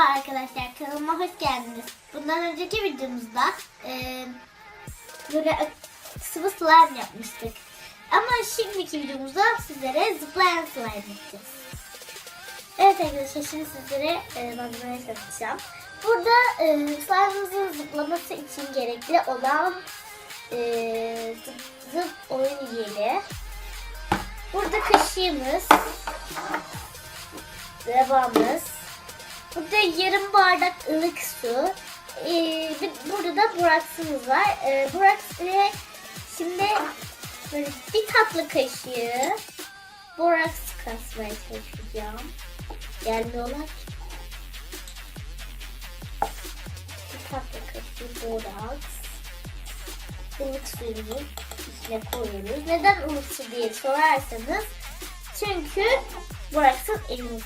Merhaba arkadaşlar, kanalıma hoş geldiniz. Bundan önceki videomuzda böyle sıvı slime yapmıştık. Ama şimdiki videomuzda sizlere zıplayan slime yapacağız. Evet arkadaşlar, şimdi sizlere malzemeleri tanıtacağım. Burada slime'ımızın zıplaması için gerekli olan zıp oyun yeri. Burada kaşığımız, lavamız. Burada yarım bardak ılık su. Burada da buraksımız var. Buraks ile şimdi böyle bir tatlı kaşığı boraks kasmaya çalışacağım. Gelmiyorlar. Bir tatlı kaşığı boraks. Ilık suyumuzu içine koyuyoruz. Neden ılık su diye sorarsanız, çünkü boraksın elimiz.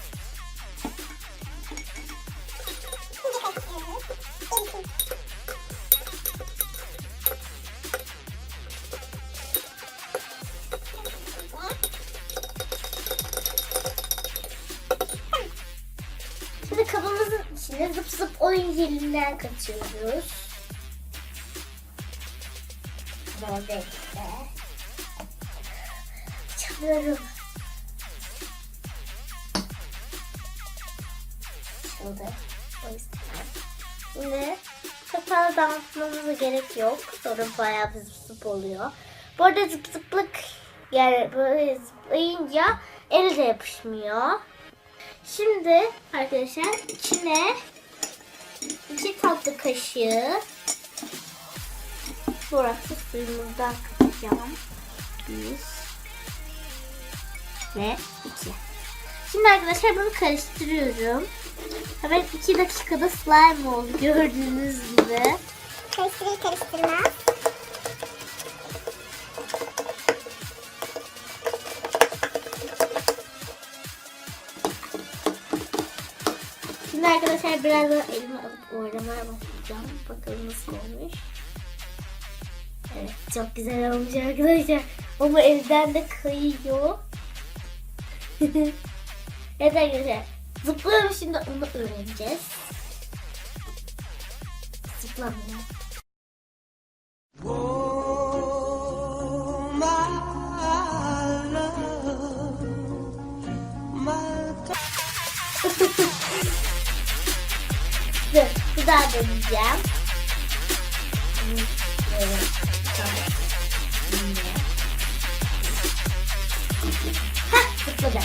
Şimdi kabımızın içine zıp zıp oyun jelinden katıyoruz. Böyle çalıyorum. Çaldı. O yüzden. Şimdi kapağı dağıtmamıza gerek yok. Sonra bayağı bir zıp zıp oluyor. Bu arada zıp zıplık, yani böyle zıplayınca elde yapışmıyor. Şimdi arkadaşlar içine 2 tatlı kaşığı borakslı suyumuzdan katacağım. 1 ve 2. Şimdi arkadaşlar bunu karıştırıyorum. Hemen 2 dakikada slime oldu gördüğünüz gibi. Karıştırma. Şimdi arkadaşlar birazdan elime alıp oynamaya başlayacağım. Bakalım nasıl olmuş. Evet, çok güzel olmuş arkadaşlar. Ama evden de kayıyor. Evet arkadaşlar, zıplıyorum, şimdi onu öğreneceğiz. Zıplamıyor. Dur, bir daha deneyeceğim. Evet, tamam. Hah, zıpladı.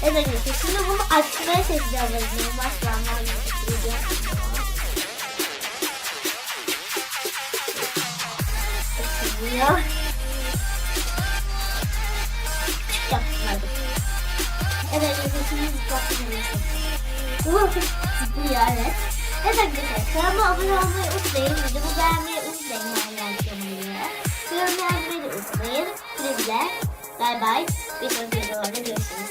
Evet arkadaşlar, şimdi bunu açmaya çalışacağım. Başlanmam gerekiyor. Açılıyor. Evet arkadaşlar, şimdi zıplatmayı zıplıyor, evet. Evet arkadaşlar, kanalıma abone olmayı unutmayın. Videomu beğenmeyi unutmayın. Yorum yazmayı unutmayın. Güle güle. Bye bye. Bir sonraki videolarda görüşürüz.